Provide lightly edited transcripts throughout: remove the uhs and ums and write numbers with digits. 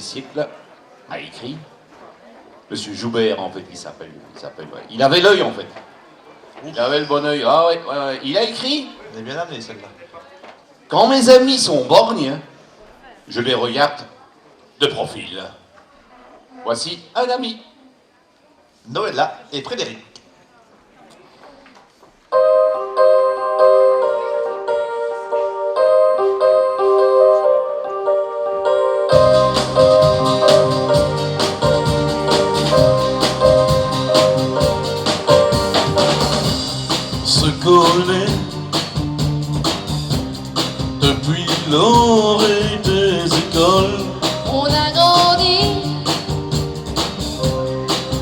siècles a écrit. Monsieur Joubert, en fait, il s'appelle, ouais. Il avait l'œil, en fait. Il avait le bon œil. Ah ouais, ouais, ouais. Il a écrit. Elle est bien amenée, celle-là. Quand mes amis sont borgnes, je les regarde de profil. Voici un ami. Noëlla et Frédéric. Se connaît depuis l'orée des écoles. On a grandi,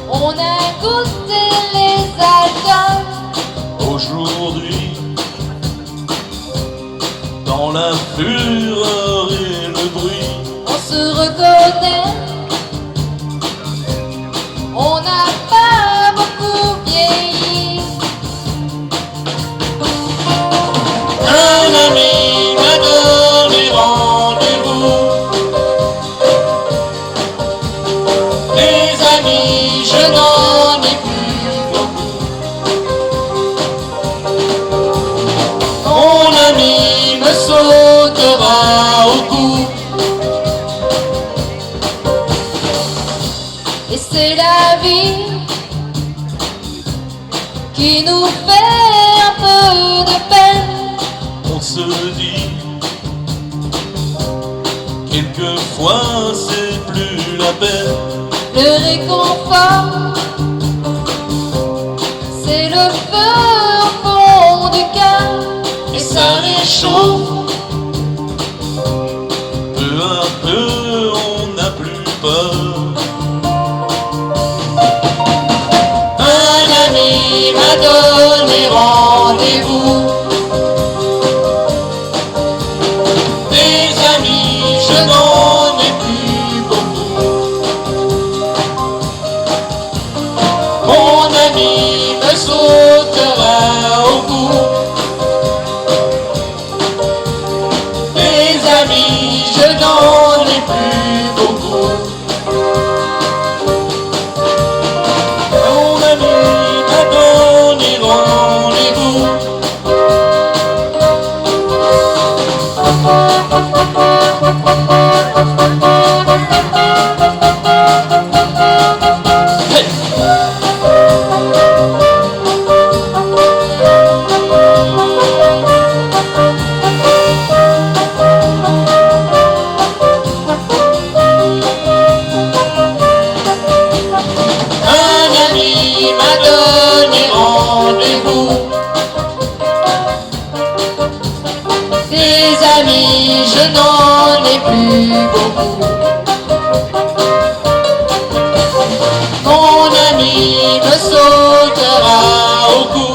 on a goûté les alcools. Aujourd'hui, dans la fureur et le bruit, On se reconnaît, on n'a pas beaucoup vieilli. un ami m'a donné rendez-vous. Les amis, je n'en ai plus beaucoup. Mon ami me sautera au cou. Et c'est la vie qui nous fait un peu de peine. On se dit, quelquefois c'est plus la peine. Le réconfort, c'est le feu au fond du cœur. Et ça réchauffe. Peu à peu on n'a plus peur. Un ami m'a donné rendez-vous. Des amis, je n'en ai plus beaucoup. Mon ami me sautera au cou. Des amis, je n'en ai plus beaucoup. Mon ami m'a donné rendez-vous. Un ami m'a donné rendez-vous. Des amis, je n'en ai plus beaucoup. Mon ami me sautera au cou.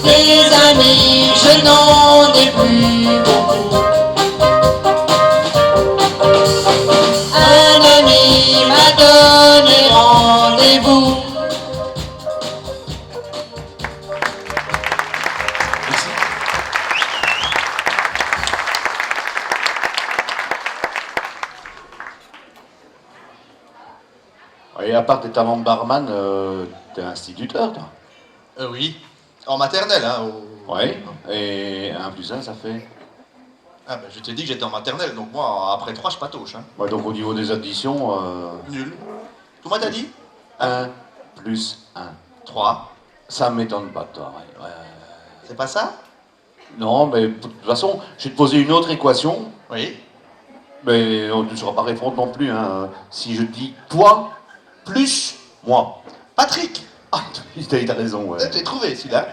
Des amis, je n'en ai plus beaucoup. Un ami m'a donné rendez-vous. Et à part tes talents de barman, t'es instituteur, toi. Oui. En maternelle, hein. Ouais. Et 1 plus 1, ça fait. Ah ben, je t'ai dit que j'étais en maternelle, donc moi, après 3, je patauche, hein. Ouais, donc au niveau des additions, Nul. Tout le monde t'a dit 1 plus 1. 3. Ça m'étonne pas de toi, ouais. C'est pas ça? Non, mais de toute façon, je vais te poser une autre équation, Oui. mais tu ne sauras pas répondre non plus, hein. Si je dis toi plus moi. Patrick. Ah, t'as raison, ouais. T'as trouvé celui-là.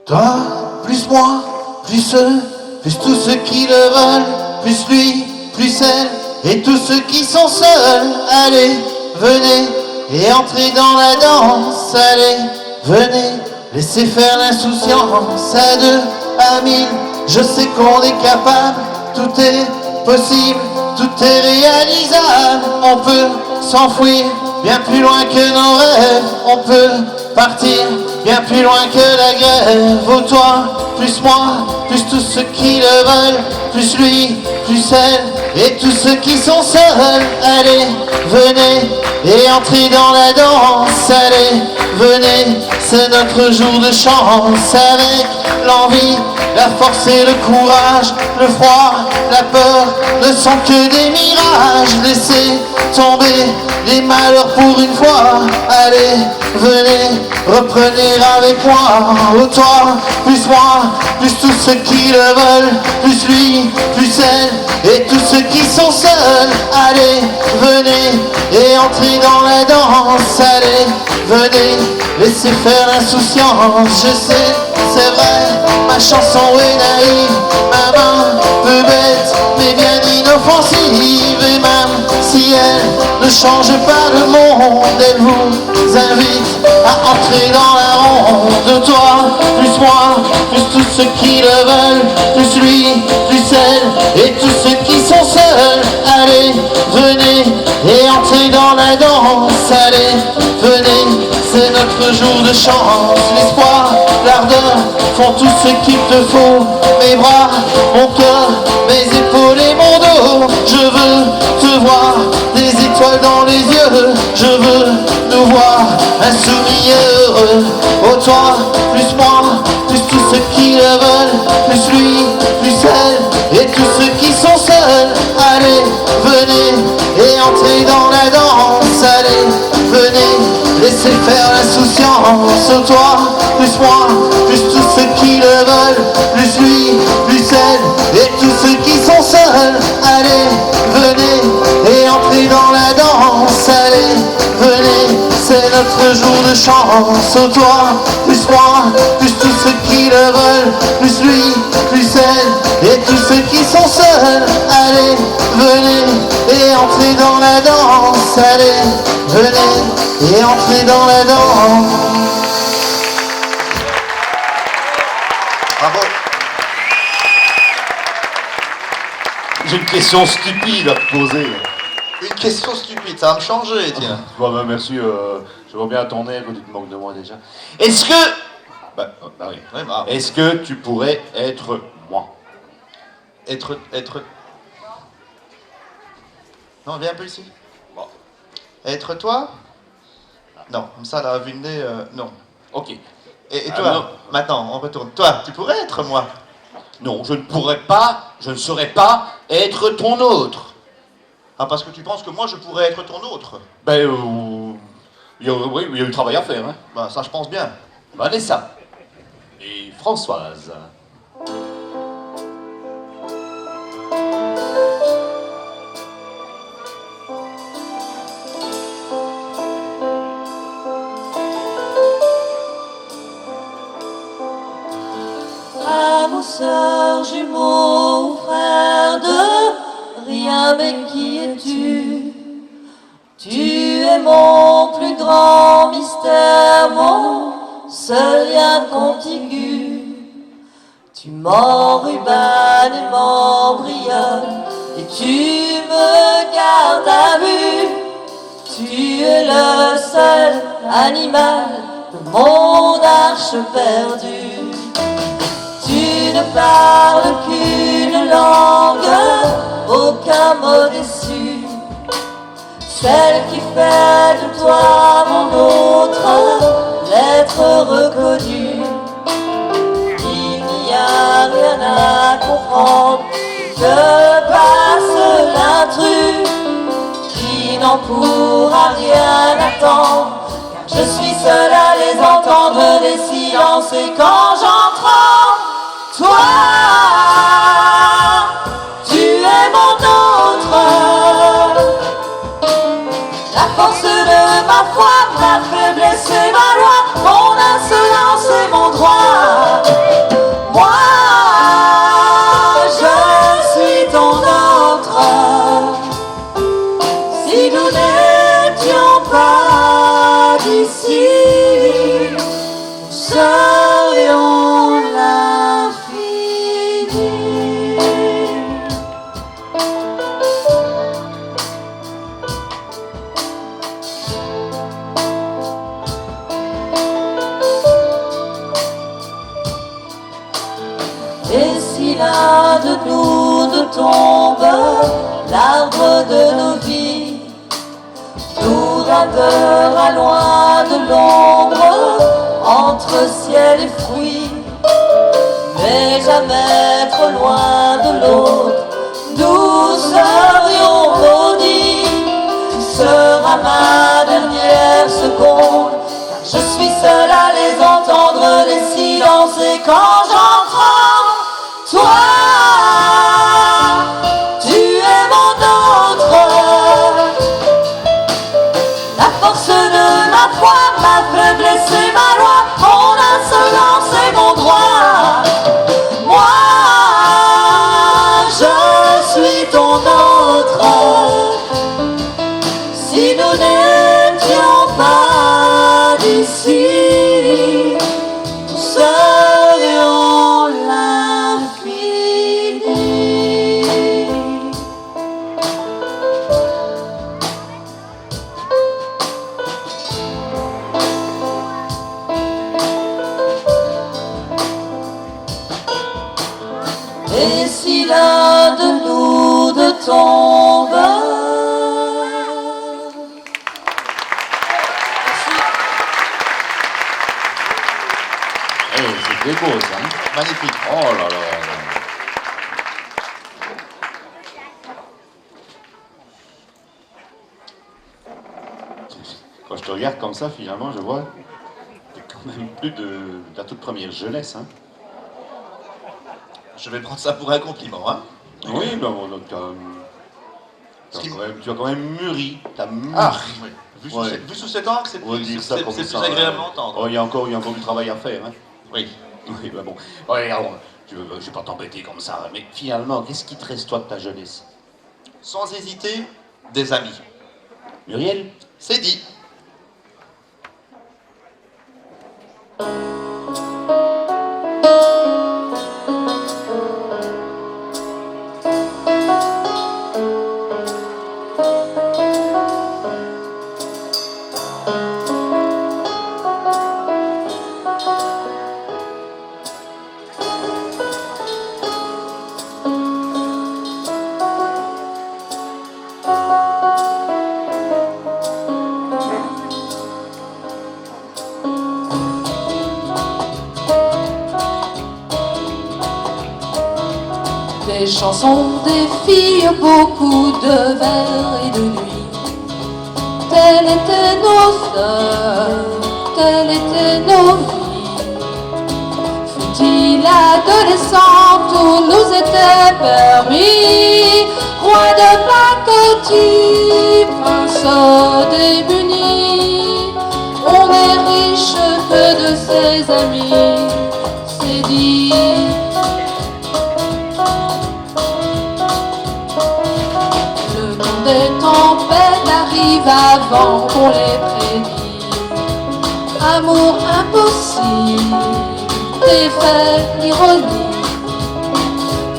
Toi, plus moi, plus eux, plus tous ceux qui le veulent, plus lui, plus elle, et tous ceux qui sont seuls. Allez, venez, et entrez dans la danse. Allez, venez, laissez faire l'insouciance. À 2, à 1000, je sais qu'on est capable. Tout est possible, tout est réalisable. On peut s'enfuir bien plus loin que nos rêves. On peut partir bien plus loin que la grève. Oh toi, plus moi, plus tous ceux qui le veulent, plus lui, plus elle, et tous ceux qui sont seuls. Allez, venez et entrez dans la danse. Allez, venez, c'est notre jour de chance. Avec l'envie, la force et le courage, le froid, la peur ne sont que des mirages. Laissez tomber les malheurs pour une fois. Allez, venez, reprenez avec moi. Oh toi, plus moi, plus tous ceux qui le veulent, plus lui, plus elle, et tous ceux qui sont seuls. Allez, venez et entrez dans la danse. Allez, venez, laissez faire l'insouciance. Je sais, c'est vrai, ma chanson est naïve, ma main peu bête, mais bien inoffensive. Et même si elle ne change pas le monde, elle vous invite à entrer dans la ronde. Toi, plus moi, plus tous ceux qui le veulent, plus lui, plus elle, et tous ceux qui sont seuls. Allez, venez et entrez dans la danse. Allez, venez, c'est notre jour de chance. L'espoir, l'ardeur font tout ce qu'il te faut. Mes bras, mon cœur, mes épaules et mon dos. Je veux te voir, des étoiles dans les yeux. Je veux nous voir insoumis et heureux. Oh toi, plus moi, plus tous ceux qui le veulent, plus lui, plus elle, et tous ceux qui sont seuls. Allez, venez et entrez dans la danse. Allez, venez, laissez faire l'insouciance. Oh toi, plus moi, plus tous ceux qui le veulent, plus lui, plus elle, et tous ceux qui sont seuls. Allez, venez et entrez dans la danse. Allez, venez, c'est notre jour de chance. Oh toi, plus moi, plus tous ceux qui le veulent, plus lui, plus elle, et tous ceux qui sont seuls. Allez, venez et entrez dans la danse. Allez, venez et entrez dans la danse. Bravo. J'ai une question stupide à te poser. Une question stupide, ça va me changer, tiens. Bon, ben, merci, je vois bien à ton air que tu te moques de moi déjà. Est-ce que... Bah oui. Ouais, bah, Est-ce que tu pourrais être moi? être... Non, viens un peu ici. Bon. Être toi? Non, comme ça, là, vu le nez, non. Ok. Et Ah, toi, non. maintenant, on retourne. Toi, tu pourrais être moi? Non, je ne pourrais pas, je ne saurais pas être ton autre. Ah, parce que tu penses que moi, je pourrais être ton autre? Ben, oui, il y a eu le travail à faire, hein. Bah, ça, je pense bien. Vanessa et Françoise. Frère ou sœur, jumeau, frère de rien, mais qui es-tu? Tu es mon plus grand mystère, mon seul lien contigu. Tu m'enrubanes et m'embrionnes, et tu me gardes à vue. Tu es le seul animal de mon arche perdue. Tu ne parles qu'une langue, aucun mot déçu. Celle qui fait de toi mon autre, l'être reconnu. Il n'y a rien à comprendre que passe l'intrus, qui n'en pourra rien attendre, car je suis seul à les entendre, les silences, et quand j'entends toi, tu es mon autre, la force de ma foi, ma faiblesse et ma loi, mon insolence et mon droit. Moi, je suis ton autre. Si nous n'étions pas d'ici, nous serions l'infini. si l'un de nous deux tombe, l'arbre de nos vies nous gardera loin de l'ombre, entre ciel et fruits, mais jamais trop loin de l'autre. Nous serions maudits, tu seras ma dernière seconde, car je suis seul à les entendre, les silences, et quand j'entends toi, tu es mon autre. La force de ma foi, ma faiblesse et ma loi, mon insolence et mon droit. Moi, je suis ton autre. Si nous n'étions pas d'ici, nous serions l'infini. Et si l'un de nous deux tombe, Eh, c'était beau ça. Hein. Magnifique. Oh là là. Quand je te regarde comme ça, finalement, je vois que t'es quand même plus de la toute première jeunesse. Hein. Je vais prendre ça pour un compliment, hein. Oui, ben bon, donc Ce qui- tu as quand même mûri. T'as mûri. Ah, oui. Ouais. Vu sous cet angle, c'est On va plus, dire ça comme c'est ça, plus agréable à entendre. Oh, il y a encore du travail à faire. Hein. Oui. Oui, ben bon. Ouais, alors, je vais pas t'embêter comme ça, mais finalement, qu'est-ce qui te reste, toi, de ta jeunesse? Sans hésiter, des amis. Muriel? C'est dit. des chansons, des filles, beaucoup de vers et de nuit. Telles étaient nos sœurs, telles étaient nos vies. Fut-il adolescente où nous était permis, roi de pacotille, prince démuni. On est riche que de ses amis, c'est dit. Des tempêtes arrivent avant qu'on les prédit. Amour impossible, défaite, ironie.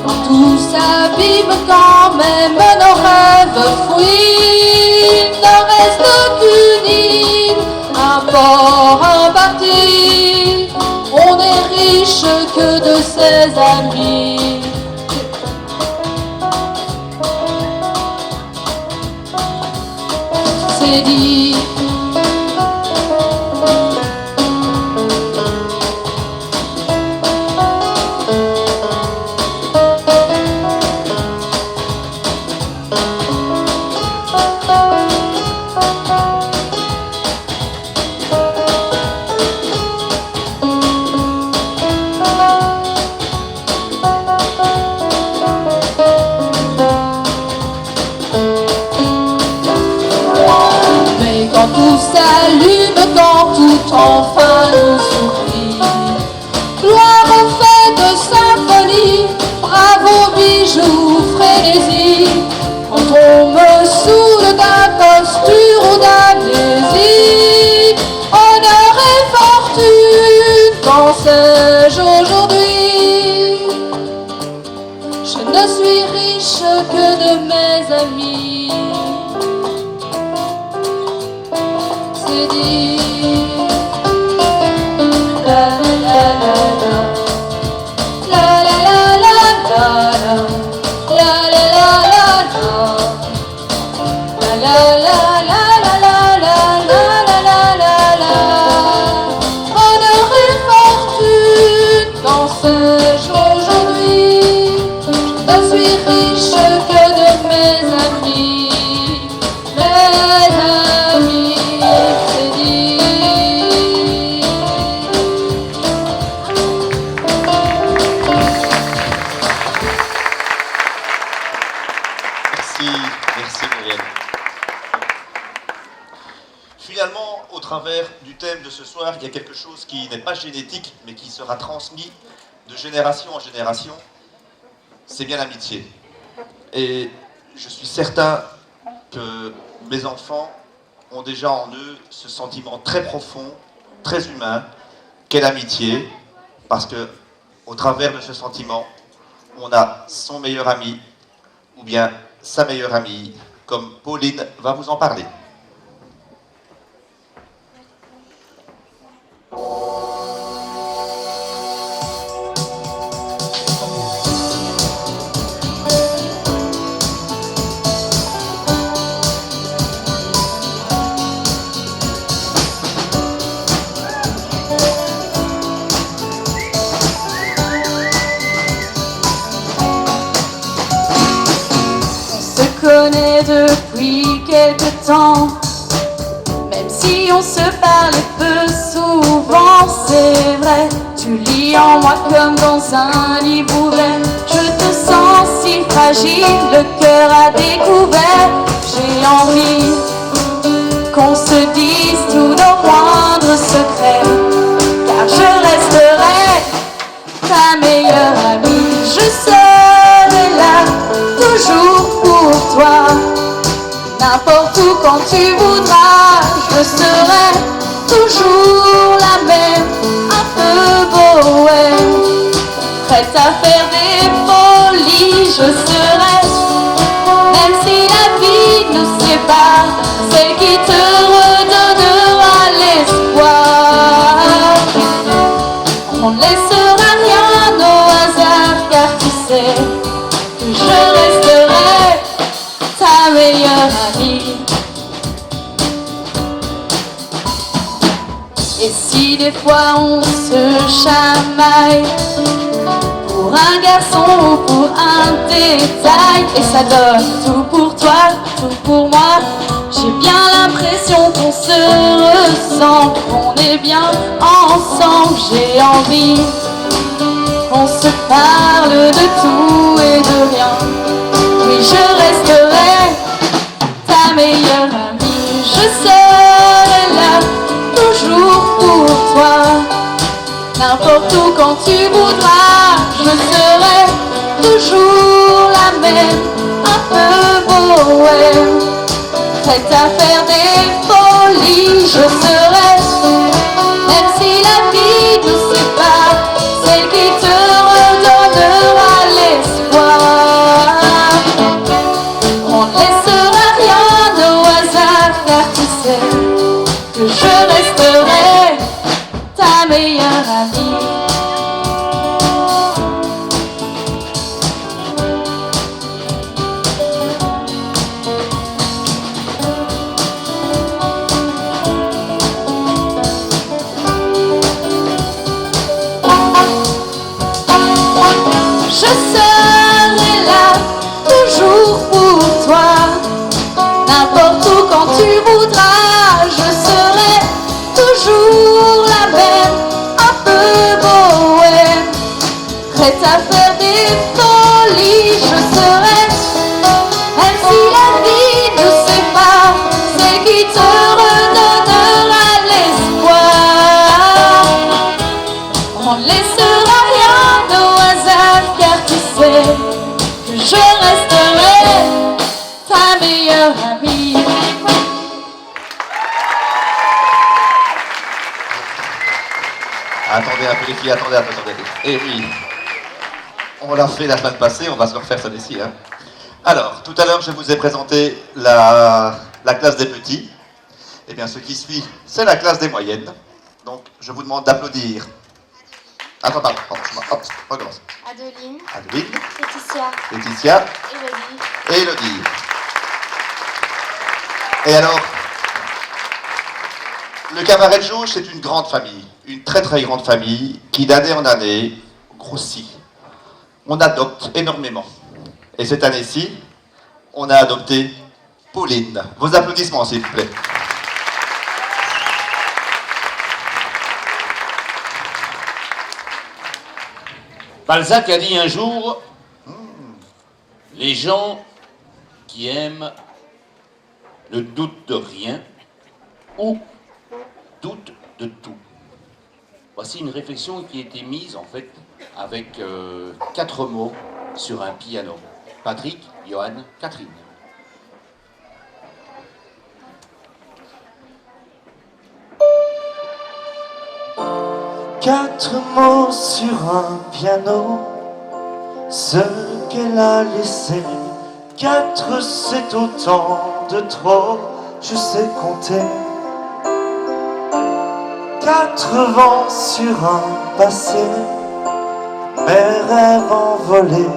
Quand tout s'abîme, quand même nos rêves fuient, ne reste qu'une île, un port, un parti. On est riche que de ses amis. C'est dit. Quand tout s'allume, quand tout enfin nous sourit, gloire aux fêtes, symphonie, bravo, bijoux, frénésie. Quand on me saoule d'imposture ou d'amnésie, honneur et fortune, qu'en sais-je aujourd'hui? Je ne suis riche que de mes amis. C'est dit. du thème de ce soir, il y a quelque chose qui n'est pas génétique, mais qui sera transmis de génération en génération. C'est bien l'amitié. Et je suis certain que mes enfants ont déjà en eux ce sentiment très profond, très humain, qu'est l'amitié, parce que au travers de ce sentiment, on a son meilleur ami, ou bien sa meilleure amie, comme Pauline va vous en parler. Connaît depuis quelque temps, même si on se parle peu souvent, c'est vrai. Tu lis en moi comme dans un livre ouvert. Je te sens si fragile, le cœur à découvert. J'ai envie qu'on se dise tous nos moindres secrets, car je resterai ta meilleure amie. Je serai là, toujours pour toi, n'importe où quand tu voudras. Je serai toujours la même, un peu bohème, prête à faire des folies. Je serai, même si la vie nous sépare, celle qui te redonnera l'espoir. On ne laissera rien au hasard, car tu sais que je resterai ta meilleure amie. Et si des fois on se chamaille pour un garçon ou pour un détail, et ça donne tout pour toi, tout pour moi, j'ai bien l'impression qu'on se ressent, qu'on est bien ensemble. J'ai envie qu'on se parle de tout et de rien. Oui, je resterai ta meilleure amie. Je serai là, toujours pour toi, n'importe où quand tu voudras. Je serai toujours la même, un peu bohème, prête à faire des folies. Je serai, même si la vie nous sépare, celle qui te redonnera l'espoir. On ne laissera rien au hasard, car tu sais que je resterai ta meilleure amie. Je serai là, toujours pour toi, n'importe où quand tu voudras. Je serai toujours la même, un peu bohème, prête à faire des folies. Je serai, même si la vie nous sépare, celle qui te redonnera l'espoir. On ne laissera rien au hasard, car tu sais que je resterai ta meilleure amie. Attendez un peu les filles, attendez. Eh oui, on l'a fait la semaine passée, on va se le refaire cette fois-ci. Hein. Alors, tout à l'heure, je vous ai présenté la classe des petits. Eh bien, ce qui suit, c'est la classe des moyennes. Donc, je vous demande d'applaudir. Attends, hop, recommence. Adeline, Adeline, Laetitia, Laetitia Elodie. et Elodie. Et alors, le Cabaret de Jauge, c'est une grande famille, une très très grande famille qui d'année en année grossit. On adopte énormément. Et cette année-ci, on a adopté Pauline. Vos applaudissements, s'il vous plaît. Balzac a dit un jour, les gens qui aiment ne doutent de rien ou doutent Voici une réflexion qui a été mise en fait avec 4 mots sur un piano. Patrick, Johan, Catherine. Quatre mots sur un piano, ce qu'elle a laissé. 4 c'est autant de trop, je sais compter. 4 vents sur un passé, mes rêves envolés.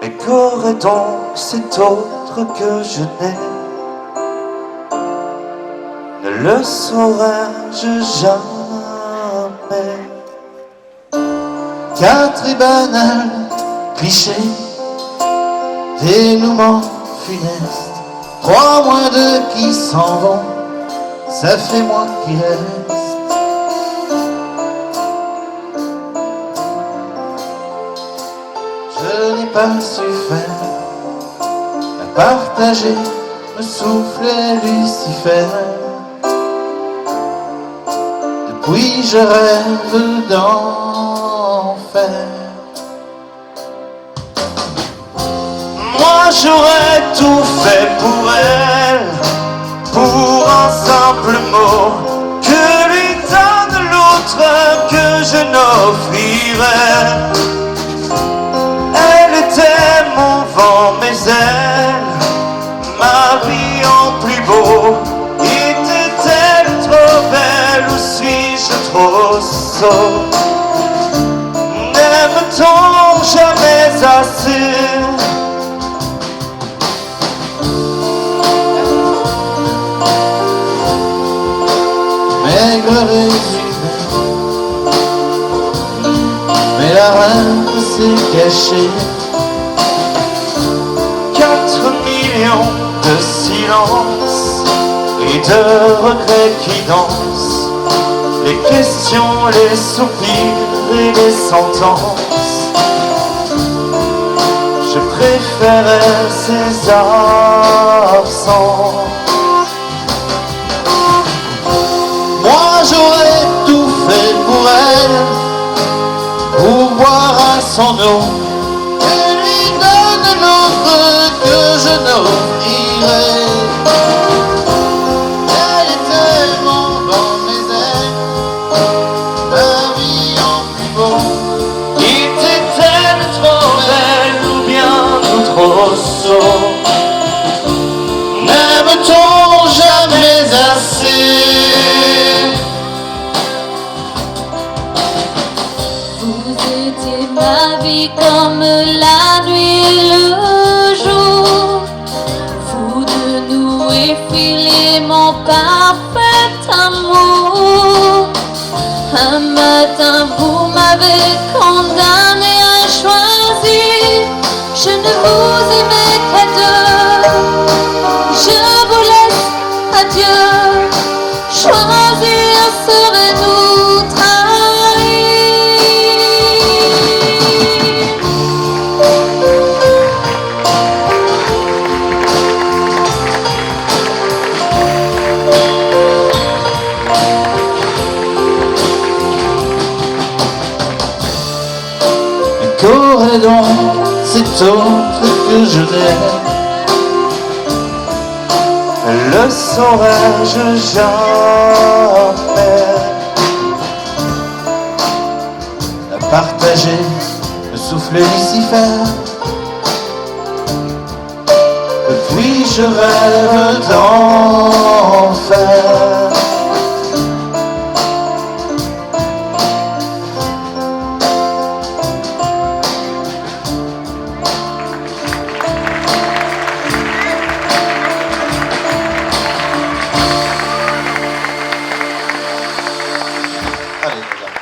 Mais qu'aurait donc cet autre que je n'ai? Ne le saurais-je jamais. 4 est banal, cliché, dénouement funeste. 3 moins 2 qui s'en vont, ça fait moi qui reste. Je n'ai pas su faire, à partager, me soufflait Lucifer. Depuis je rêve d'enfer. Moi j'aurais tout fait pour elle, pour un simple mot que lui donne l'autre que je n'offrirais. Elle était mon vent, mes ailes, ma vie en plus beau. Était-elle trop belle ou suis-je trop sot? N'aime-t-on jamais assez? Maigre résumé, mais la reine s'est cachée. 4 millions de silences et de regrets qui dansent, les questions, les soupirs et les sentences. Je préférais ces absents. Moi j'aurais tout fait pour elle, pour boire à son eau, et lui donne l'autre que je n'offrirais. Elle était mon vent, mes ailes, ma vie en plus beau. Était-elle trop belle ou bien tout trop sot? N'aime-t-on jamais assez? Vous étiez ma vie comme la nuit et le jour. Vous de nous effilez mon parfait amour. Un matin vous m'avez condamné à choisir. Je ne vous aimais qu'à deux. Je vous laisse, adieu. Choisir serait nous trahir. Qu'aurait donc cet autre que je n'ai? Le saurais-je jamais? À partager, me souffler Lucifer. Depuis je rêve d'enfer. Allez, les gars.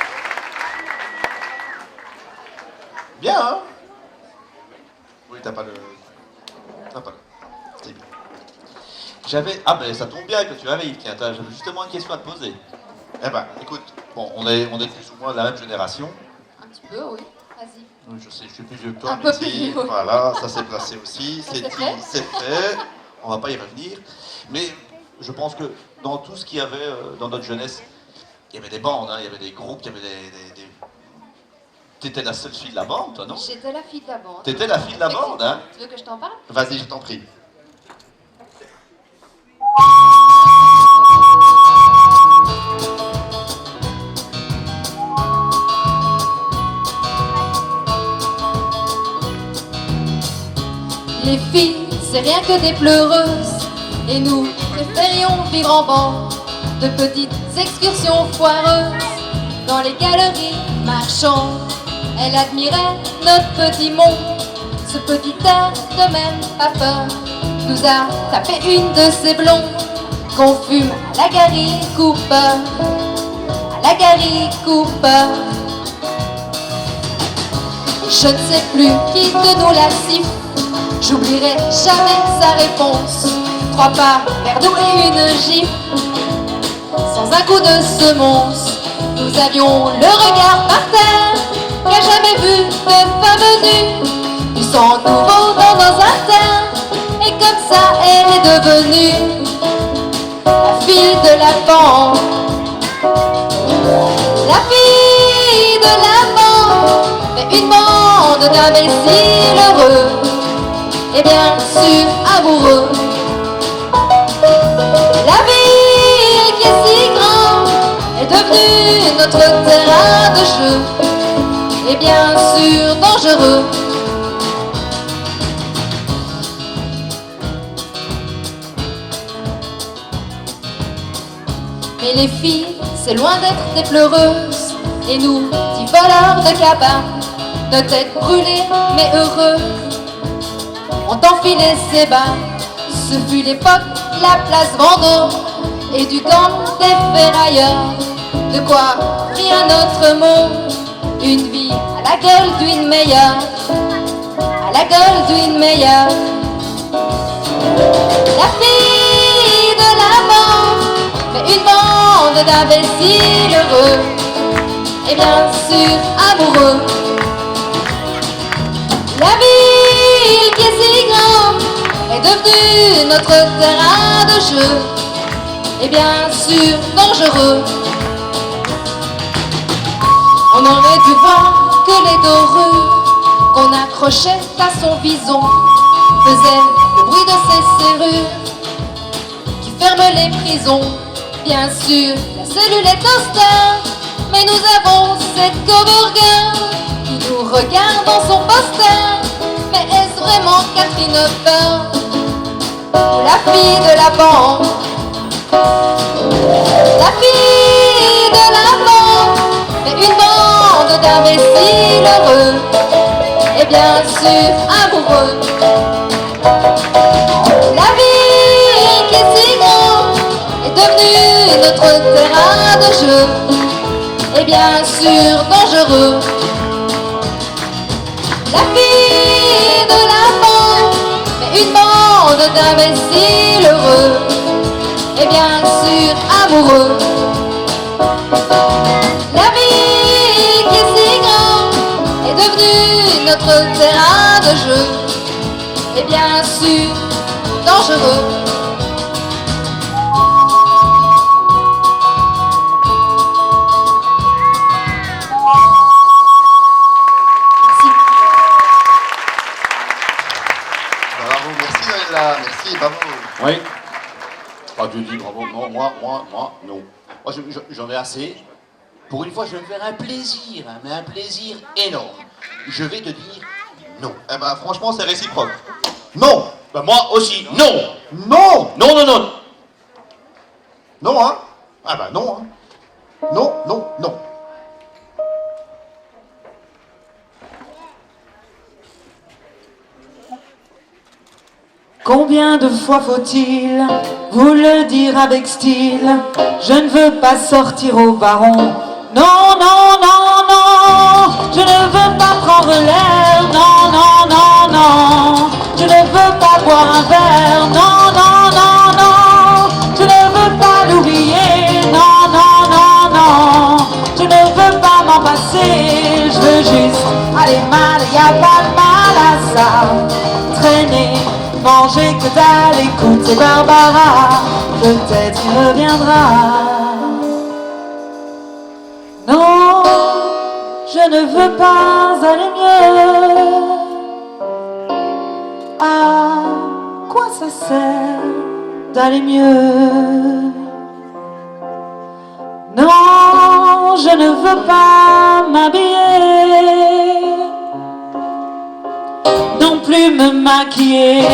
Bien, hein? Oui, t'as pas le... C'est bien. J'avais... Ah, ben ça tombe bien que tu avais, Yves. Tiens, j'avais justement une question à te poser. Eh ben, écoute, bon, on est plus ou moins de la même génération. Un petit peu, oui. Vas-y. Oui, je sais, je suis plus vieux que toi, Un mais peu si, plus vieux, oui. voilà, ça s'est placé aussi, Ça, c'est c'est dit, fait. c'est fait, on va pas y revenir. Mais je pense que dans tout ce qu'il y avait dans notre jeunesse, Il y avait des bandes, hein, il y avait des groupes, il y avait des... T'étais la seule fille de la bande, toi, non? J'étais la fille de la bande. T'étais la fille de la bande, hein? Tu veux que je t'en parle? Vas-y, je t'en prie. Les filles, c'est rien que des pleureuses. Et nous préférions vivre en bande, de petites excursions foireuses dans les galeries marchandes. Elle admirait notre petit monde, ce petit air de même pas peur. Nous a tapé une de ces blondes qu'on fume à la Gary Cooper, à la Gary Cooper. Je ne sais plus qui de nous la siffle, j'oublierai jamais sa réponse. 3 pas vers nous et une gifle, sans un coup de semonce. Nous avions le regard par terre, qu'a jamais vu de femme nue. Du sang nouveau dans nos artères, et comme ça elle est devenue la fille de la bande. La fille de la bande, mais une bande d'imbéciles heureux, et bien sûr amoureux. La ville qui est si grande est devenue notre terrain de jeu, et bien sûr dangereux. Mais les filles, c'est loin d'être des pleureuses, et nous, petits voleurs de cabane, nos têtes brûlées mais heureux, ont enfilé ses bas. Ce fut l'époque, la place Vendôme et du camp des ferrailleurs. De quoi rien autre mot, une vie à la gueule d'une meilleure, à la gueule d'une meilleure. La fille de la bande, mais une bande d'imbéciles heureux, et bien sûr amoureux. La ville qui est si grande est devenue notre terrain de jeu, et bien sûr dangereux. On aurait dû voir que les dorures qu'on accrochait à son vison faisaient le bruit de ces serrures qui ferment les prisons. Bien sûr, la cellule est austère, mais nous avons cette coburger qui nous regarde dans son poster. Mais est-ce vraiment Catherine Peur ou la fille de la bande? La fille de la bande, mais une bande d'imbéciles heureux, et bien sûr amoureux. La vie qui est si grande est devenue notre terrain de jeu, et bien sûr dangereux. La fille de la bande, mais une bande d'imbéciles heureux, et bien sûr amoureux. La vie qui est si grande est devenue notre terrain de jeu, et bien sûr dangereux. Bravo, merci Noëlla, merci, bravo. Oui. Ah, tu dis bravo. Non, moi, non. Moi, j'en ai assez. Pour une fois, je vais me faire un plaisir, hein, mais un plaisir énorme. Je vais te dire non. Eh ben franchement c'est réciproque. Non. Ben, moi aussi, non. Non! Non, non, non. Non, hein? Ah bah non, hein? Non, non, non. Combien de fois faut-il vous le dire avec style? Je ne veux pas sortir au baron. Non, non, non, non. Je ne veux pas prendre l'air. Non, non, non, non. Je ne veux pas boire un verre. Non, non, non, non. Je ne veux pas l'oublier. Non, non, non, non. Je ne veux pas m'en passer. Je veux juste aller mal. Y a pas de mal à ça. Traîner, manger que dalle, écoutez Barbara, peut-être il reviendra. je ne veux pas aller mieux. À quoi ça sert d'aller mieux? Non, je ne veux pas m'habiller, non plus me maquiller.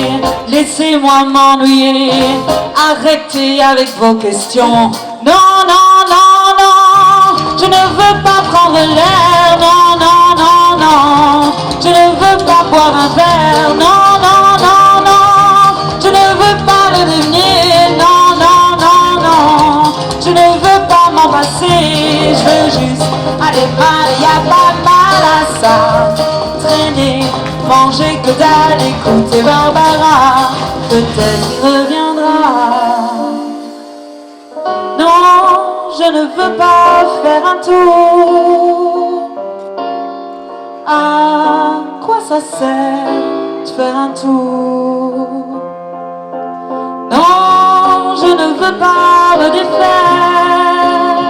Laissez-moi m'ennuyer, arrêtez avec vos questions. Non, non, non, non, je ne veux pas prendre l'air. Non, non, non, non, je ne veux pas boire un verre. Non, non, non, non, je ne veux pas le devenir. Non, non, non, non, je ne veux pas m'embrasser. Je veux juste aller mal, y a pas mal à ça. Traîner, manger que dalle, écouter Barbara, peut-être il reviendra. Non, je ne veux pas faire un tour. À quoi ça sert de faire un tour? Non, je ne veux pas me défaire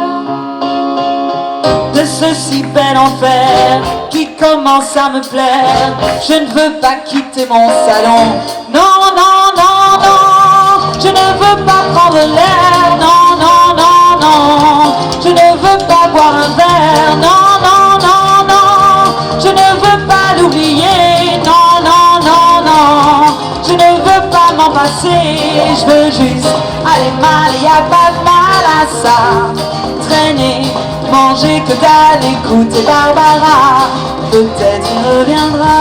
de ce si bel enfer qui commence à me plaire. Je ne veux pas quitter mon salon. Non, non, non, non, je ne veux pas prendre l'air. Non, non, non, non, je ne veux pas boire un verre. Non, non, non, non, je ne veux pas l'oublier. Non, non, non, non, je ne veux pas m'en passer. Je veux juste aller mal, y a pas de mal à ça. Traîner, manger que dalle, écouter Barbara, peut-être il reviendra.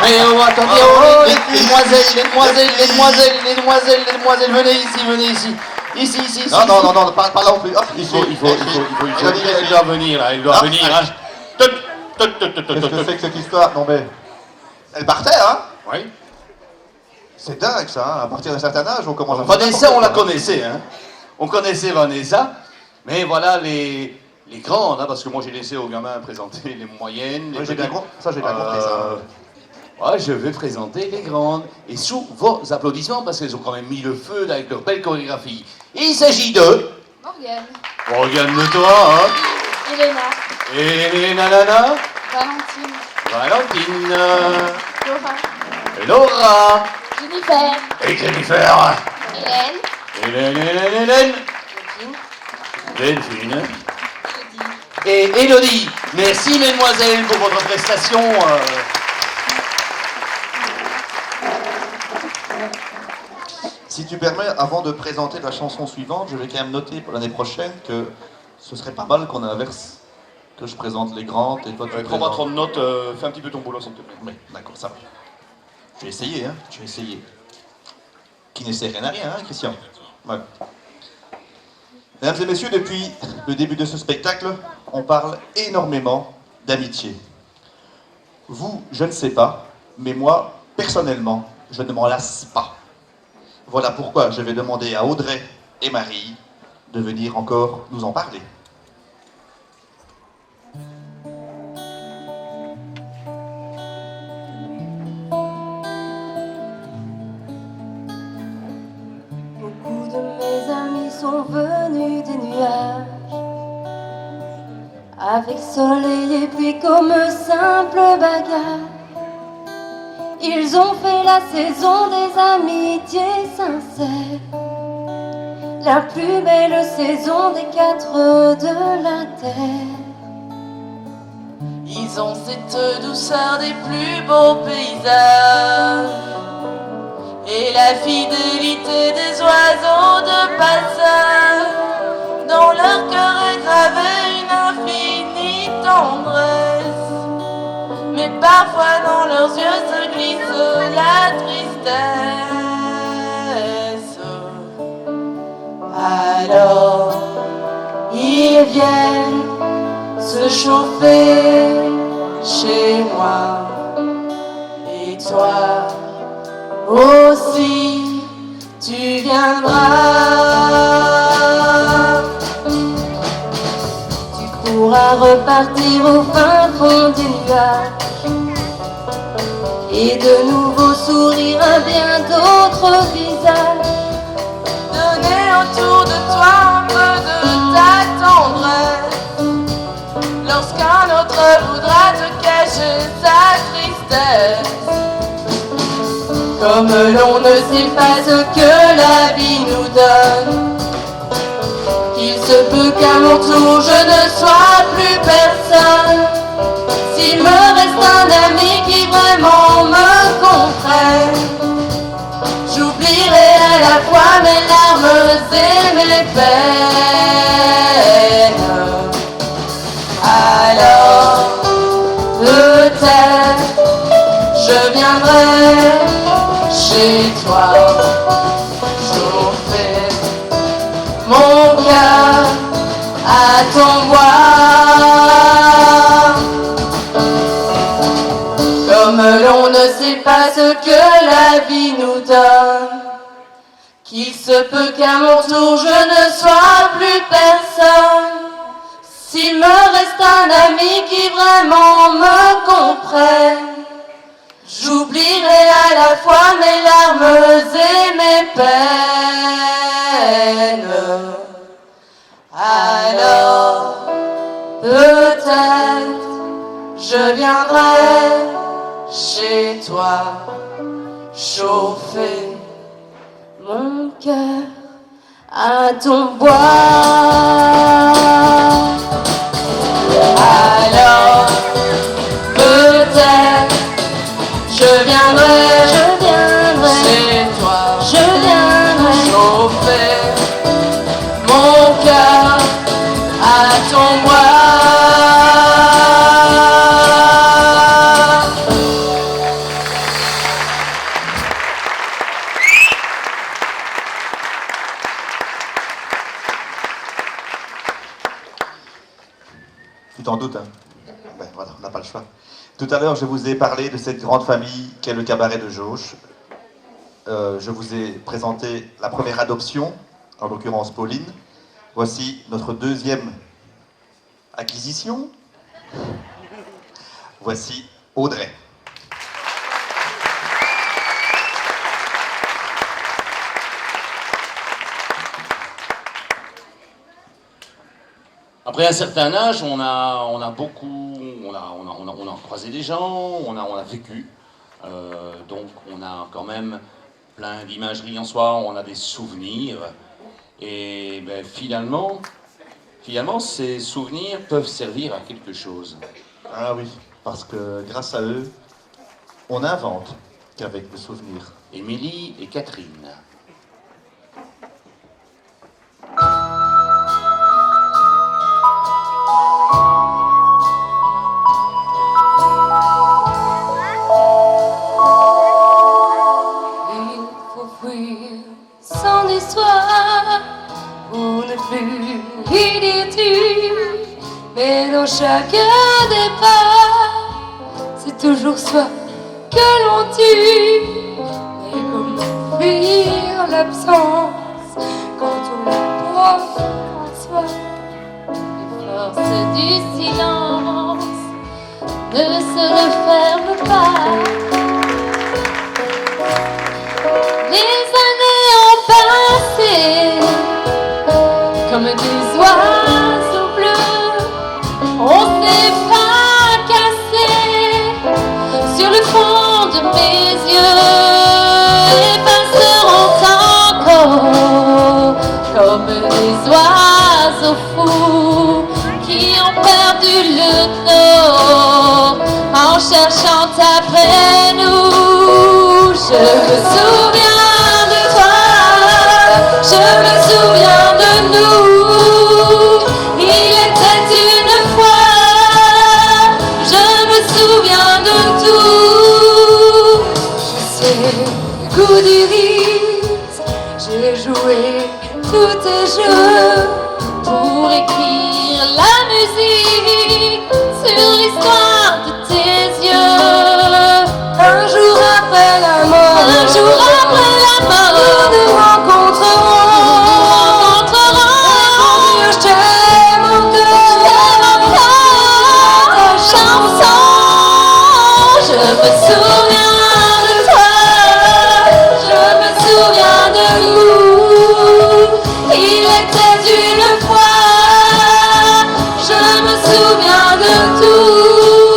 Mais attendez, les demoiselles, venez ici. Ici. Non, pas là non plus. Hop, Il faut, elle doit venir là, elle doit venir. Hein. Qu'est-ce que c'est que cette histoire? Non mais... Elle partait, hein? Oui. C'est dingue ça, hein? À partir d'un certain âge, on commence à... Vanessa, on la connaissait, hein. On connaissait Vanessa, mais voilà les grandes, hein, parce que moi j'ai laissé aux gamins présenter les moyennes. Les oui, j'ai bien compris ça. Ouais, je vais présenter les grandes, et sous vos applaudissements, parce qu'elles ont quand même mis le feu avec leur belle chorégraphie. Et il s'agit de... Morgane, Regarde-le-toi, hein. Elena, Nanana, Valentine, Valentine, Laura, et Laura, Jennifer, et Jennifer, Hélène, Hélène, Delphine, et Élodie. Merci mesdemoiselles pour votre prestation. Si tu permets, avant de présenter la chanson suivante, je vais quand même noter pour l'année prochaine que ce serait pas mal qu'on inverse, que je présente les grandes et toi tu Prends pas présentes... trop de notes, fais un petit peu ton boulot s'il te plaît. Oui, d'accord, ça va. Je vais essayer, hein, Qui n'essaie rien à rien, hein, Christian? Ouais. Mesdames et messieurs, depuis le début de ce spectacle, on parle énormément d'amitié. Vous, je ne sais pas, mais moi, personnellement, je ne m'en lasse pas. Voilà pourquoi je vais demander à Audrey et Marie de venir encore nous en parler. Beaucoup de mes amis sont venus des nuages, avec soleil et puis comme simple bagage. Ils ont fait la saison des amitiés sincères, la plus belle saison des quatre de la terre. Ils ont cette douceur des plus beaux paysages et la fidélité des oiseaux de passage. Dans leur cœur est gravée une infinie tendresse, mais parfois dans leurs yeux se glisse la tristesse. Alors ils viennent se chauffer chez moi, et toi aussi tu viendras. Tu pourras repartir au fin fond des nuages et de nouveau sourire à bien d'autres visages. cacher sa tristesse. Comme l'on ne sait pas ce que la vie nous donne, il se peut qu'à mon tour je ne sois plus personne. S'il me reste un ami qui vraiment me comprenne, j'oublierai à la fois mes larmes et mes peines. Alors, peut-être, je viendrai chez toi, chauffer mon cœur à ton bois. Comme l'on ne sait pas ce que la vie nous donne, qu'il se peut qu'à mon tour je ne sois plus personne. S'il me reste un ami qui vraiment me comprenne, j'oublierai à la fois mes larmes et mes peines. Alors, peut-être, je viendrai chez toi, chauffer mon cœur à ton bois. Alors, peut-être, je viendrai chez toi, chauffer mon cœur à ton bois. Tu t'en doutes, hein? Ben voilà, on n'a pas le choix. Tout à l'heure, je vous ai parlé de cette grande famille qu'est le cabaret de Jauche. Je vous ai présenté la première adoption, en l'occurrence Pauline. Voici notre deuxième acquisition. Voici Audrey. Après un certain âge, on a croisé des gens, on a vécu. Donc on a quand même plein d'imagerie en soi, on a des souvenirs. Et ben, finalement, ces souvenirs peuvent servir à quelque chose. Ah oui, parce que grâce à eux, on invente qu'avec le souvenir. Émilie et Catherine. Il faut fuir son histoire pour ne plus y dire tu. Mais dans chaque départ, c'est toujours soi que l'on tue. Mais comment fuir l'absence quand on la porte en soi? Les forces du silence ne se referment pas. Les années ont passé comme des oiseaux bleus. On s'est fracassé sur le fond de mes yeux et passeront encore comme des oiseaux fous qui ont perdu le nord en cherchant après nous. Je me souviens de toi, je me souviens de nous. Il était une fois, je me souviens de tout. Je sais le goût du risque, j'ai joué tous tes jeux pour écrire la musique sur l'histoire de tes yeux. Un jour après la mort, nous nous rencontrerons. Je t'aime encore, ta chanson. Je me souviens de toi, je me souviens de nous. Il était une fois, je me souviens de tout.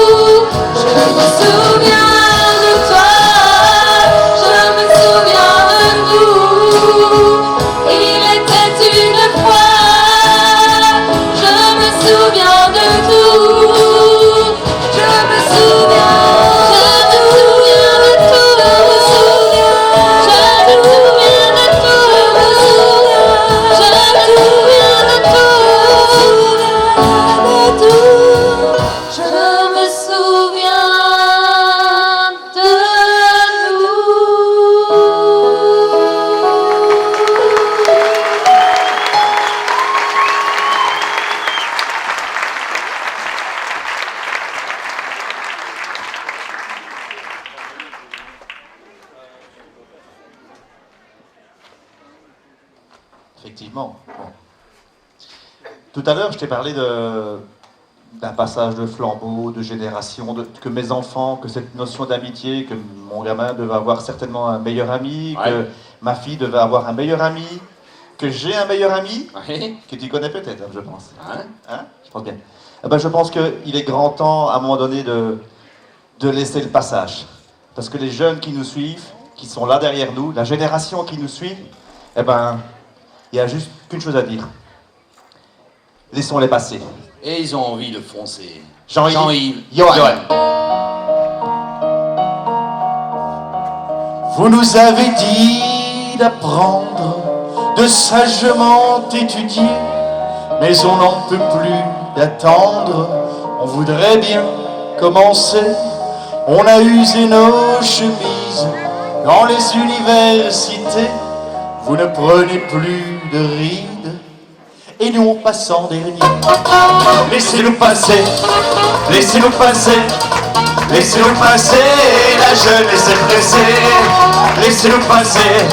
Effectivement. Bon. Tout à l'heure, je t'ai parlé d'un passage de flambeau, de génération, que mes enfants, que cette notion d'amitié, que mon gamin devait avoir certainement un meilleur ami, Ouais. que ma fille devait avoir un meilleur ami, que j'ai un meilleur ami, Ouais. que tu connais peut-être, je pense. Hein? Hein? Je pense bien. Eh ben, je pense qu'il est grand temps, à un moment donné, de laisser le passage. Parce que les jeunes qui nous suivent, qui sont là derrière nous, la génération qui nous suit, eh ben, il n'y a juste qu'une chose à dire. Laissons-les passer. Et ils ont envie de foncer. Jean-Yves. Johan. Vous nous avez dit d'apprendre, de sagement étudier, mais on n'en peut plus d'attendre, on voudrait bien commencer. On a usé nos chemises dans les universités, vous ne prenez plus de rides, et nous on passe en dernier. Laissez-nous passer, laissez-nous passer, laissez-nous passer, la jeunesse est pressée. Laissez-nous passer,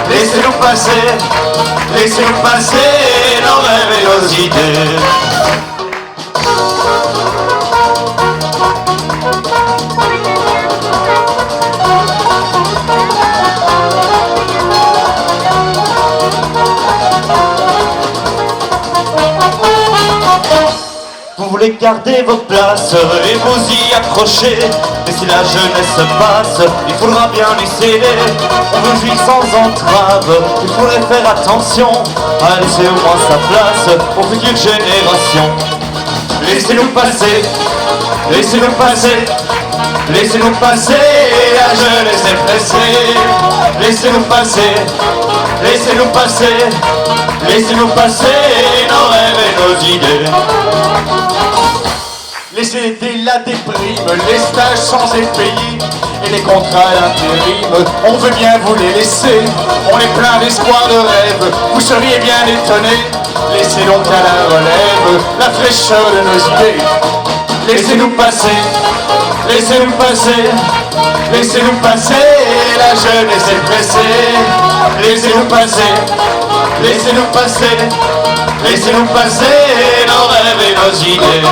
laissez-nous passer, laissez-nous passer nos rêves et nos idées. Vous voulez garder vos places et vous y accrocher. Mais si la jeunesse passe, il faudra bien les céder. On veut vivre sans entrave, il faudrait faire attention à laisser au moins sa place aux futures générations. Laissez-nous passer, laissez-nous passer, laissez-nous passer, la jeunesse est pressée. Laissez-nous passer, laissez-nous passer, laissez-nous passer nos rêves et nos idées. Laissez la déprime, les stages sans être payés et les contrats d'intérim, on veut bien vous les laisser. On est plein d'espoir, de rêve, vous seriez bien étonnés. Laissez donc à la relève la fraîcheur de nos idées. Laissez-nous passer, laissez-nous passer, laissez-nous passer, la jeunesse est pressée. Laissez-nous passer, laissez-nous passer, laissez-nous passer nos rêves et nos idées.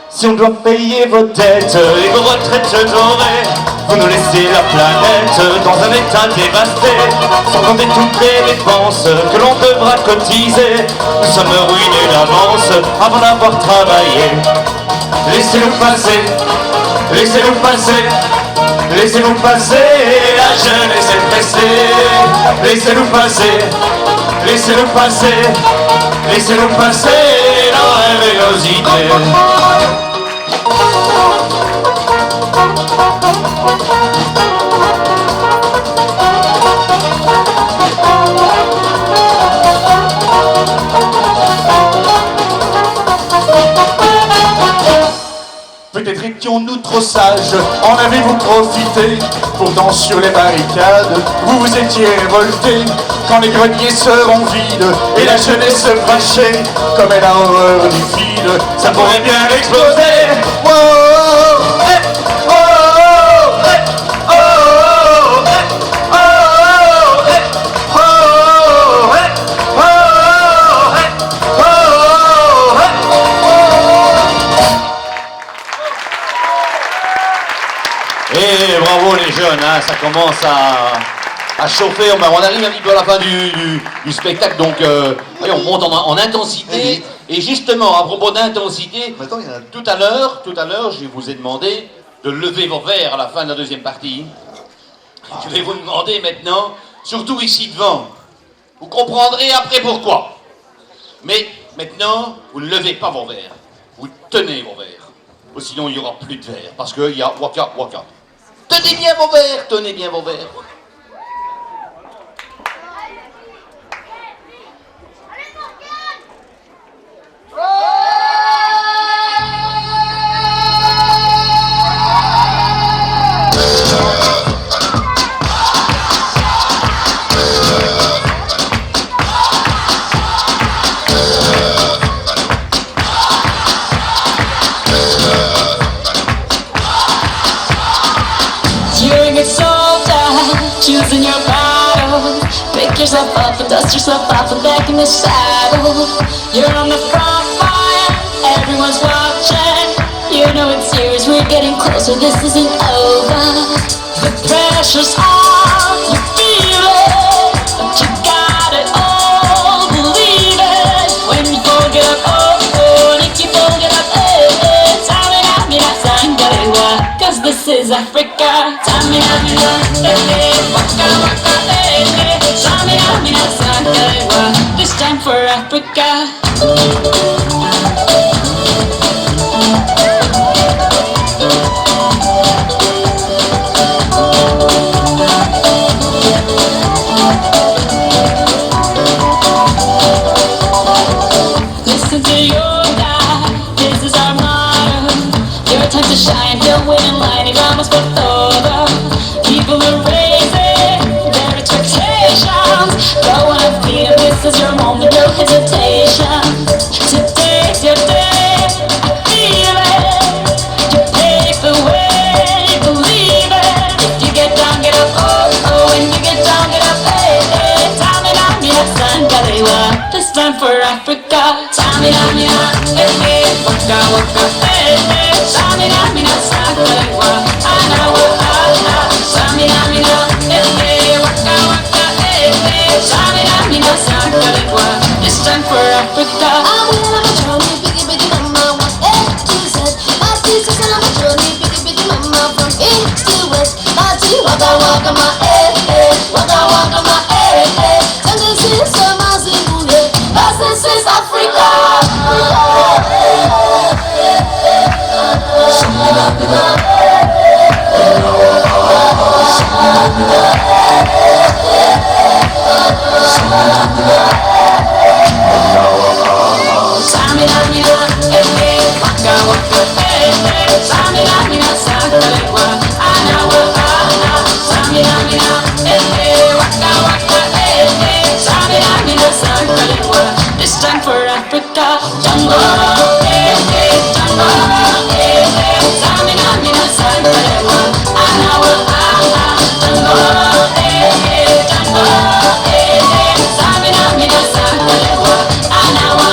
Si on doit payer vos dettes et vos retraites dorées, vous nous laissez la planète dans un état dévasté, sans compter toutes les dépenses que l'on devra cotiser. Nous sommes ruinés d'avance avant d'avoir travaillé. Laissez-nous passer, laissez-nous passer, laissez-nous passer, la jeunesse est pressée. Laissez-nous passer, laissez-nous passer, laissez-nous passer nos rêves et nos idées. Peut-être étions-nous trop sages, en avez-vous profité? Pourtant sur les barricades, vous vous étiez révoltés. Quand les greniers seront vides et la jeunesse fâchée, comme elle a horreur du vide, ça pourrait bien exploser. Oh, oh, oh, hey, oh, oh, hey, oh, oh, hey, oh, oh, hey, oh, oh, hey, oh, oh, hey, oh, oh, hey. Et bravo les jeunes, hein, ça commence à chauffer. On arrive un petit peu à la fin du spectacle, donc voyons, on monte en intensité. Et justement, à propos d'intensité, tout à l'heure, je vous ai demandé de lever vos verres à la fin de la deuxième partie. Je vais vous demander maintenant, surtout ici devant, vous comprendrez après pourquoi. Mais maintenant, vous ne levez pas vos verres, vous tenez vos verres. Ou sinon, il n'y aura plus de verres, parce qu'il y a waka waka. Tenez bien vos verres, tenez bien vos verres. losing your battle. Pick yourself up and dust yourself off and back in the saddle. You're on the front line, everyone's watching. You know it's serious, we're getting closer, this isn't over. The pressure's on, you feel it, but you got it all, believe it. When you fold it up, and if you fold it up, Tamina, sangalewa, cause this is Africa. Tamina, waka waka, Tamina, sangalewa, this time for Africa. Listen to your God, this is our motto. Your time to shine, don't wait in line, y vamos por todo. People are raising their expectations. Go on and feed them, this is your moment, no hesitation. Today's your day, feel it. You pave the way, believe it. If you get down, get up, when you get down, get up, Tamina, sangalewa, this time for Africa. Tamina, waka waka, Tamina, sangalewa, anawa, Tamina, waka waka, Tamina, sangalewa, this time for Africa. I'm on a journey, biggie, biggie, mama, from A to Z. My sister's on a journey, biggie, biggie, mama, from east to west. My G, waka waka, my waka waka, my and this is my Zimbabwe, but this is Africa. This time for Africa. Jungle, jungle, Tamina, sangalewa, anawa, jungle, Tamina, sangalewa, anawa.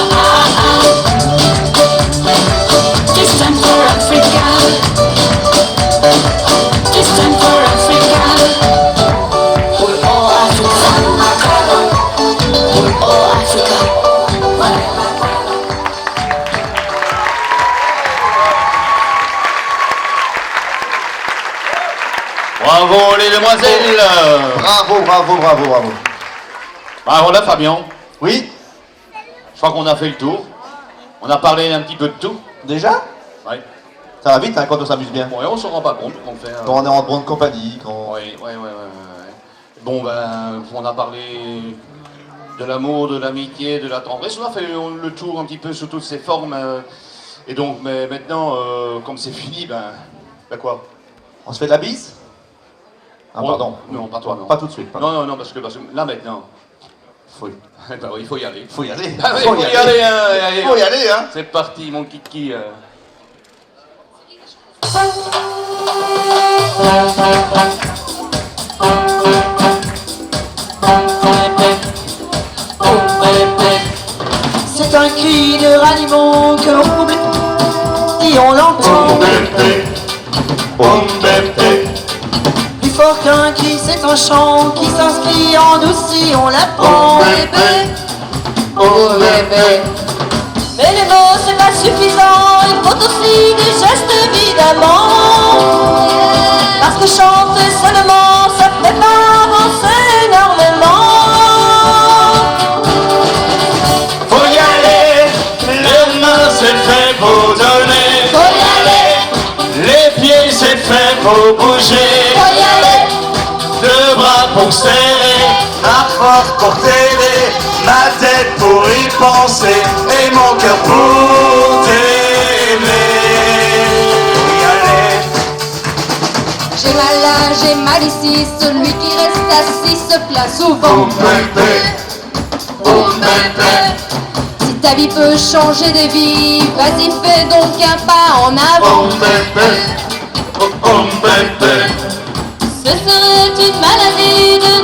This time for Africa. This time for Africa. We're all Africa. We're all Africa. Bravo les demoiselles. Bravo, bravo, bravo, bravo. Bravo là Fabien. Oui, Je crois qu'on a fait le tour. On a parlé un petit peu de tout. déjà? Ouais. Ça va vite hein, quand on s'amuse bien. Bon, et on se rend pas compte qu'on fait. Quand on est en bonne compagnie, quand... Ouais. Bon ben, on a parlé de l'amour, de l'amitié, de la tendresse. On a fait le tour un petit peu sous toutes ses formes. Et donc, mais maintenant, comme c'est fini, ben quoi? On se fait de la bise? Ah Oh, pardon. Non, pas toi, non. Pas tout de suite. pardon. Non, parce que là maintenant, Faut... ben oui, il faut y aller. faut y aller. Ah oui, faut y aller, hein, allez. Faut y aller, hein. C'est parti, mon kiki. C'est un cri de ralliement que l'on oublie si on l'entend. Plus fort qu'un cri, c'est un chant qui s'inscrit en nous si on l'apprend. Mais les mots c'est pas suffisant, il faut aussi des gestes évidemment. Parce que chanter seulement, ça fait pas avancer énormément. Faut y aller, les mains c'est fait pour donner. Faut y aller, Les pieds c'est fait pour bouger. faut y aller. Deux bras pour serrer, la force pour t'aider, ma tête pour y penser et mon cœur pour t'aimer. Y aller. J'ai mal là, j'ai mal ici, celui qui reste assis se plaint souvent. Si ta vie peut changer de vie, vas-y fais donc un pas en avant. Ce serait une maladie de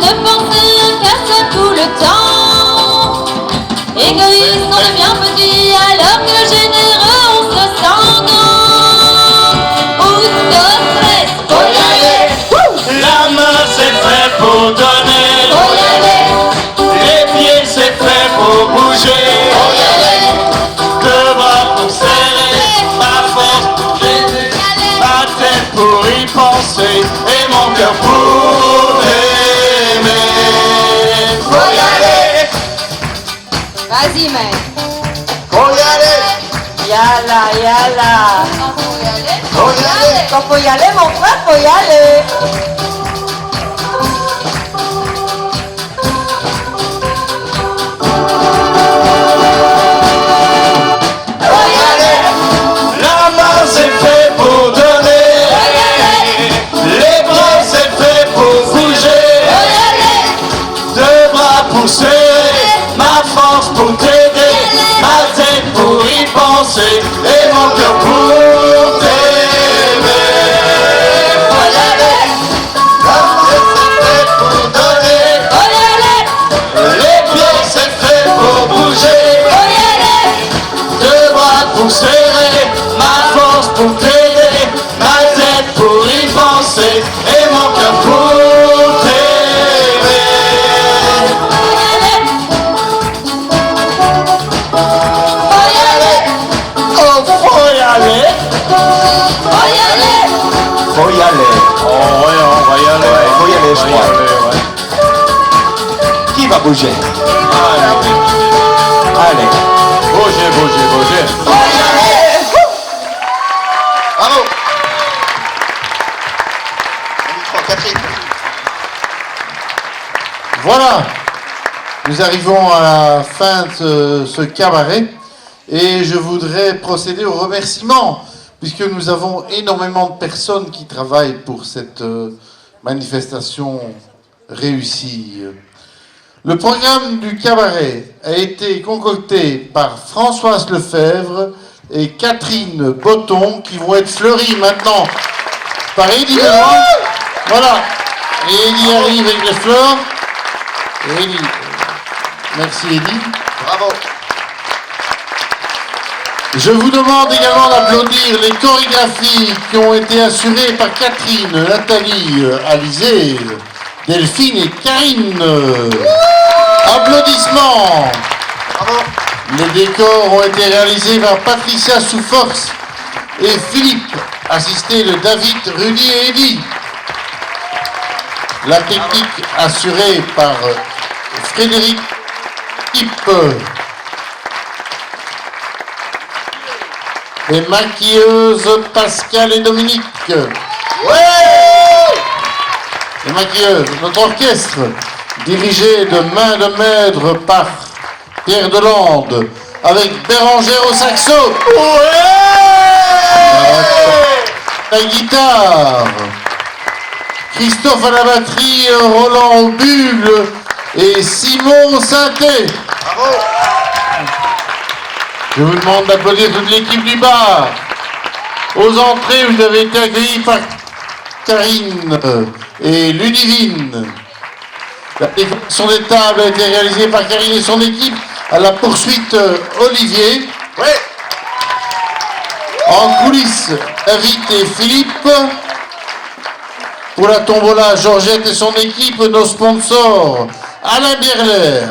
Vas-y, mec. Faut y aller, Yalla, yalla. Faut y aller. faut y aller. Quand faut y aller, mon frère, faut y aller. La main c'est fait pour donner, les bras c'est fait pour bouger, deux bras pour serrer, ma force pour t'aider, ma tête pour y penser et mon cœur pour t'aimer. Faut y aller. La main c'est fait pour donner, les pieds c'est fait pour bouger, deux bras pour serrer, ma force pour t'aider, ma tête pour y penser et mon cœur pour t'aimer. Oh, faut y aller. Faut y aller. Oh ouais, on va y aller. Ouais, faut y aller, je On va y crois. aller, ouais. Qui va bouger? Allez, Allez. bougez, bougez, bougez. Bravo. Le micro, Catherine. Voilà, nous arrivons à la fin de ce cabaret et je voudrais procéder au remerciement puisque nous avons énormément de personnes qui travaillent pour cette manifestation réussie. Le programme du cabaret a été concocté par Françoise Lefebvre et Catherine Botton qui vont être fleuries maintenant par Eddie Benoît. Voilà, et Eddie arrive avec les fleurs. Eddie. Merci Eddie. Bravo. Je vous demande également d'applaudir les chorégraphies qui ont été assurées par Catherine, Nathalie, Alizé, Delphine et Karine. Applaudissements. Bravo. Les décors ont été réalisés par Patricia Souforce et Philippe, assisté de David, Rudy et Eddie. La technique assurée par Frédéric Hipp. Les maquilleuses Pascal et Dominique. Les maquilleuses, notre orchestre, dirigé de main de maître par Pierre Delande, avec Bérangère au saxo. La guitare. Christophe à la batterie, Roland au bugle et Simon au synthé. Bravo. Je vous demande d'applaudir toute l'équipe du bar. Aux entrées, vous avez été accueillis par Karine et Ludivine. La décoration des tables a été réalisée par Karine et son équipe. À la poursuite, Olivier. Oui. En coulisses, David et Philippe. Pour la tombola, Georgette et son équipe, nos sponsors, Alain Bierler,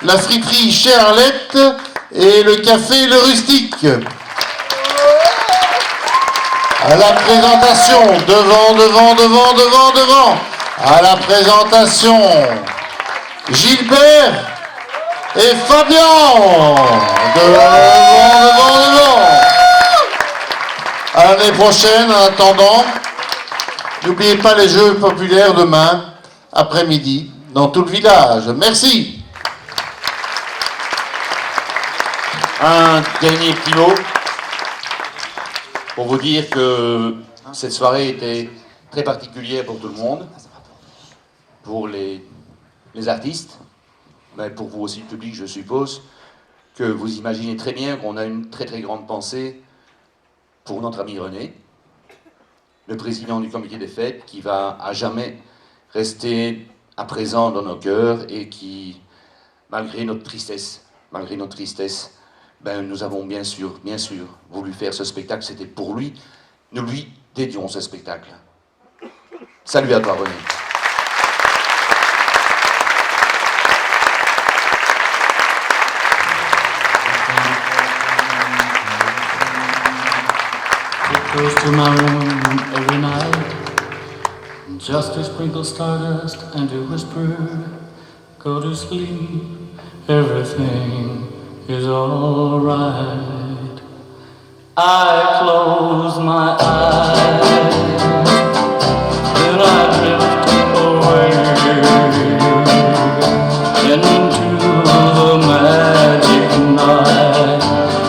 la friterie chez Arlette et le café Le Rustique. À la présentation, devant. À la présentation, Gilbert et Fabien. Devant. À l'année prochaine, en attendant, n'oubliez pas les jeux populaires demain, après-midi, dans tout le village. Merci. Un dernier petit mot pour vous dire que cette soirée était très particulière pour tout le monde, pour les artistes, mais pour vous aussi, le public, je suppose, que vous imaginez très bien qu'on a une très très grande pensée pour notre ami René, le président du comité des fêtes, qui va à jamais rester à présent dans nos cœurs et qui, malgré notre tristesse, ben, nous avons bien sûr voulu faire ce spectacle, c'était pour lui. Nous lui dédions ce spectacle. Salut à toi, René. It goes to my room every night, just to sprinkle stardust and to whisper, go to sleep, everything is alright. I close my eyes, then I drift away into the magic night.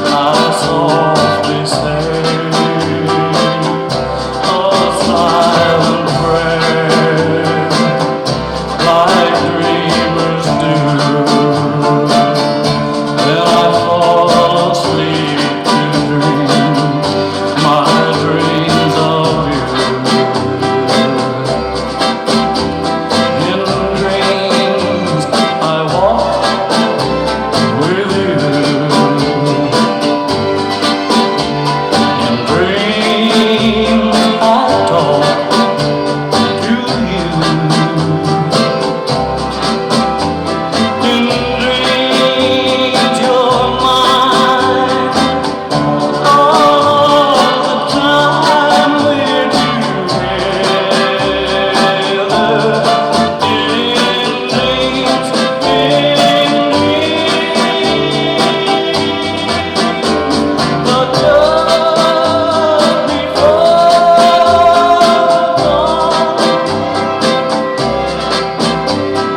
I softly say a silent prayer, like dreamers do. Then I fall asleep to dream my dreams of you. In dreams I walk with you. In dreams I talk to you. In dreams you're mine all the time we're together. In dreams, but just before dawn,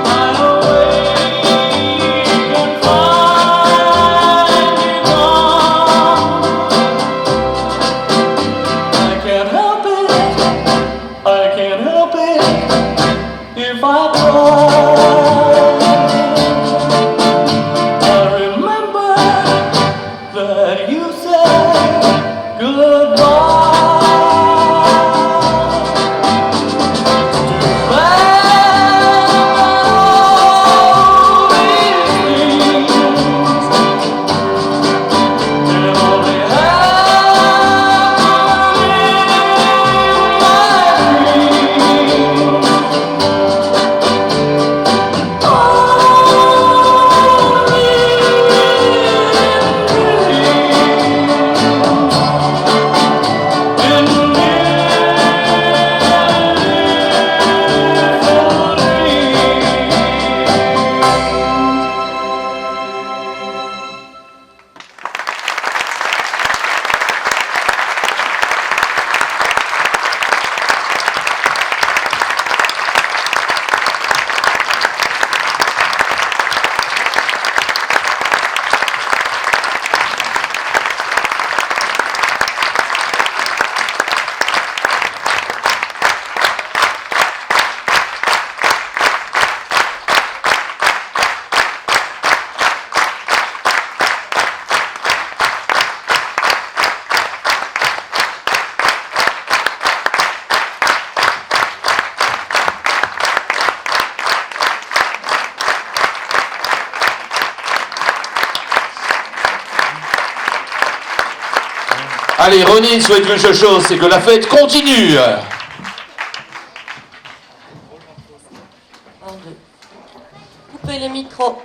I awake and find you gone. I can't help it, I can't help it if I try. I remember that you said goodbye. Too bad all these things can only happen Allez, René souhaite une seule chose, c'est que la fête continue. Un, deux. Coupez les micros.